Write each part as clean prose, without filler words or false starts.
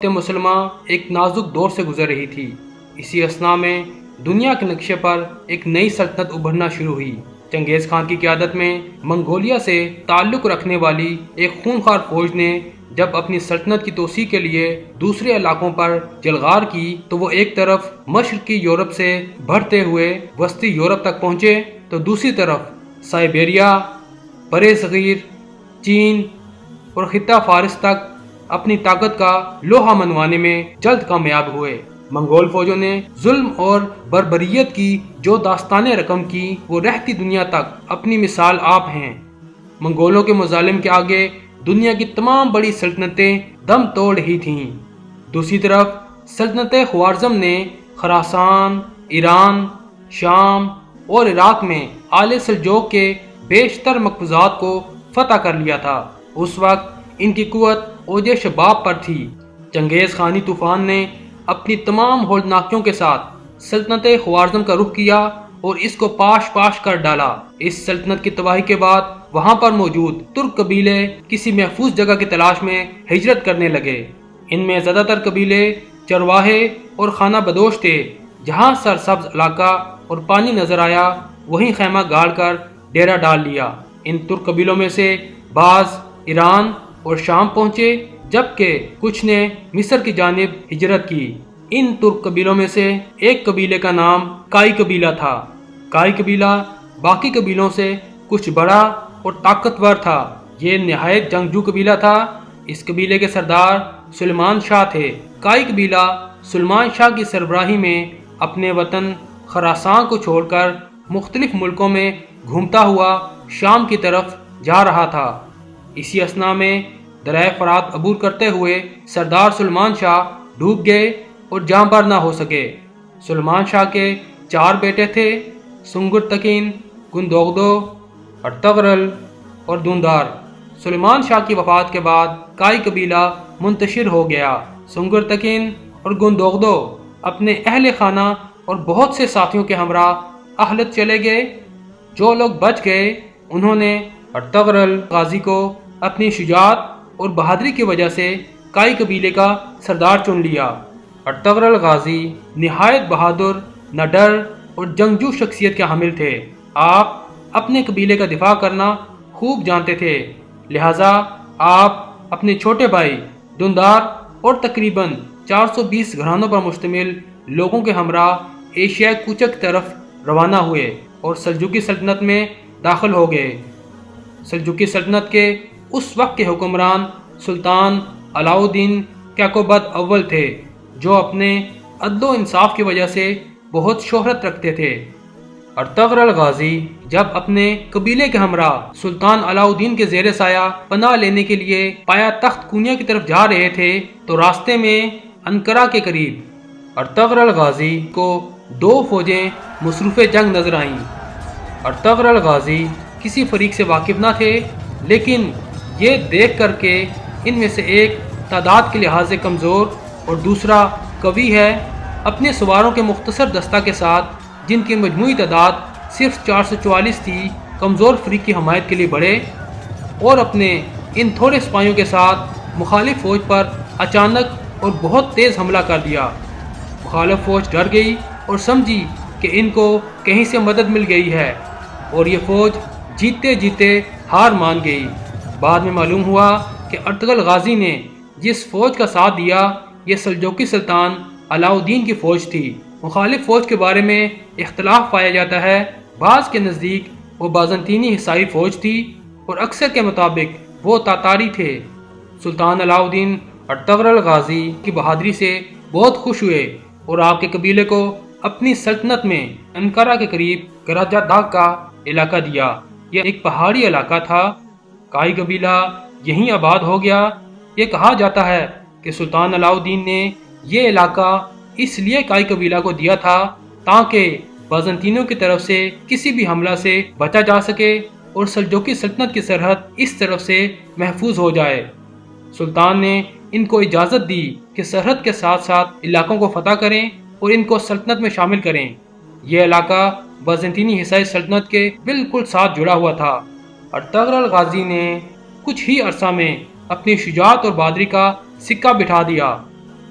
مسلمہ ایک نازک دور سے گزر رہی تھی۔ اسی اثناء میں دنیا کے نقشے پر ایک نئی سلطنت ابھرنا شروع ہوئی۔ چنگیز خان کی قیادت میں منگولیا سے تعلق رکھنے والی ایک خونخوار فوج نے جب اپنی سلطنت کی توسیع کے لیے دوسرے علاقوں پر جلغار کی تو وہ ایک طرف مشرقی یورپ سے بڑھتے ہوئے وسطی یورپ تک پہنچے تو دوسری طرف سائبیریا، برِ صغیر، چین اور خطہ فارس تک اپنی طاقت کا لوہا منوانے میں جلد کامیاب ہوئے۔ منگول فوجوں نے ظلم اور بربریت کی جو داستانیں رقم کی وہ رہتی دنیا تک اپنی مثال آپ ہیں۔ منگولوں کے مظالم کے آگے دنیا کی تمام بڑی سلطنتیں دم توڑ رہی تھیں۔ دوسری طرف سلطنت خوارزم نے خراسان، ایران، شام اور عراق میں آل سلجوق کے بیشتر مقبوضات کو فتح کر لیا تھا۔ اس وقت ان کی قوت اوج شباب پر تھی۔ چنگیز خانی طوفان نے اپنی تمام ہولناکیوں کے ساتھ سلطنت خوارزم کا رخ کیا اور اس کو پاش پاش کر ڈالا۔ اس سلطنت کی تباہی کے بعد وہاں پر موجود ترک قبیلے کسی محفوظ جگہ کی تلاش میں ہجرت کرنے لگے۔ ان میں زیادہ تر قبیلے چرواہے اور خانہ بدوش تھے۔ جہاں سرسبز علاقہ اور پانی نظر آیا وہیں خیمہ گاڑ کر ڈیرہ ڈال لیا۔ ان ترک قبیلوں میں سے بعض ایران اور شام پہنچے جبکہ کچھ نے مصر کی جانب ہجرت کی۔ ان ترک قبیلوں میں سے ایک قبیلے کا نام کائی قبیلہ تھا۔ کائی قبیلہ باقی قبیلوں سے کچھ بڑا اور طاقتور تھا۔ یہ نہایت جنگجو قبیلہ تھا۔ اس قبیلے کے سردار سلیمان شاہ تھے۔ کائی قبیلہ سلیمان شاہ کی سربراہی میں اپنے وطن خراسان کو چھوڑ کر مختلف ملکوں میں گھومتا ہوا شام کی طرف جا رہا تھا۔ اسی اثناء میں دریائے فرات عبور کرتے ہوئے سردار سلیمان شاہ ڈوب گئے اور جاں بحر نہ ہو سکے۔ سلیمان شاہ کے 4 بیٹے تھے، سنگر تکین، گندوغدو، ارطغرل اور دوندار۔ سلیمان شاہ کی وفات کے بعد کائی قبیلہ منتشر ہو گیا۔ سنگر تکین اور گندوغدو اپنے اہل خانہ اور بہت سے ساتھیوں کے ہمراہ اہلت چلے گئے۔ جو لوگ بچ گئے انہوں نے ارطغرل غازی کو اپنی شجاعت اور بہادری کی وجہ سے کائی قبیلے کا سردار چن لیا۔ ارطغرل غازی نہایت بہادر، نڈر اور جنگجو شخصیت کے حامل تھے۔ آپ اپنے قبیلے کا دفاع کرنا خوب جانتے تھے، لہٰذا آپ اپنے چھوٹے بھائی دوندار اور تقریباً 420 گھرانوں پر مشتمل لوگوں کے ہمراہ ایشیا کوچک کی طرف روانہ ہوئے اور سلجوقی سلطنت میں داخل ہو گئے۔ سلجوقی سلطنت کے اس وقت کے حکمران سلطان علاؤ الدین کیقوباد اول تھے، جو اپنے عدل و انصاف کی وجہ سے بہت شہرت رکھتے تھے۔ ارطغرل غازی جب اپنے قبیلے کے ہمراہ سلطان علاؤ الدین کے زیر سایہ پناہ لینے کے لیے پایا تخت کونیا کی طرف جا رہے تھے تو راستے میں انقرہ کے قریب ارطغرل غازی کو 2 فوجیں مصروف جنگ نظر آئیں۔ ارطغرل غازی کسی فریق سے واقف نہ تھے، لیکن یہ دیکھ کر کے ان میں سے ایک تعداد کے لحاظ سے کمزور اور دوسرا قوی ہے، اپنے سواروں کے مختصر دستہ کے ساتھ جن کی مجموعی تعداد صرف 444 تھی، کمزور فریق کی حمایت کے لیے بڑھے اور اپنے ان تھوڑے سپاہیوں کے ساتھ مخالف فوج پر اچانک اور بہت تیز حملہ کر دیا۔ مخالف فوج ڈر گئی اور سمجھی کہ ان کو کہیں سے مدد مل گئی ہے اور یہ فوج جیتے جیتے ہار مان گئی۔ بعد میں معلوم ہوا کہ ارطغرل غازی نے جس فوج کا ساتھ دیا یہ سلجوقی سلطان علاؤ الدین کی فوج تھی۔ مخالف فوج کے بارے میں اختلاف پایا جاتا ہے، بعض کے نزدیک وہ بازنطینی عیسائی فوج تھی اور اکثر کے مطابق وہ تاتاری تھے۔ سلطان علاؤ الدین ارطغرل غازی کی بہادری سے بہت خوش ہوئے اور آپ کے قبیلے کو اپنی سلطنت میں انقرہ کے قریب گراجہ داغ کا علاقہ دیا۔ یہ ایک پہاڑی علاقہ تھا۔ کائی قبیلہ یہیں آباد ہو گیا۔ یہ کہا جاتا ہے کہ سلطان علاؤ الدین نے یہ علاقہ اس لیے کائی قبیلہ کو دیا تھا تاکہ بازنطینوں کی طرف سے کسی بھی حملہ سے بچا جا سکے اور سلجوقی سلطنت کی سرحد اس طرف سے محفوظ ہو جائے۔ سلطان نے ان کو اجازت دی کہ سرحد کے ساتھ ساتھ علاقوں کو فتح کریں اور ان کو سلطنت میں شامل کریں۔ یہ علاقہ بازنطینی عیسائی سلطنت کے بالکل ساتھ جڑا ہوا تھا۔ ارطغرل غازی نے کچھ ہی عرصہ میں اپنی شجاعت اور بہادری کا سکہ بٹھا دیا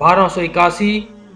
1281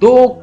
2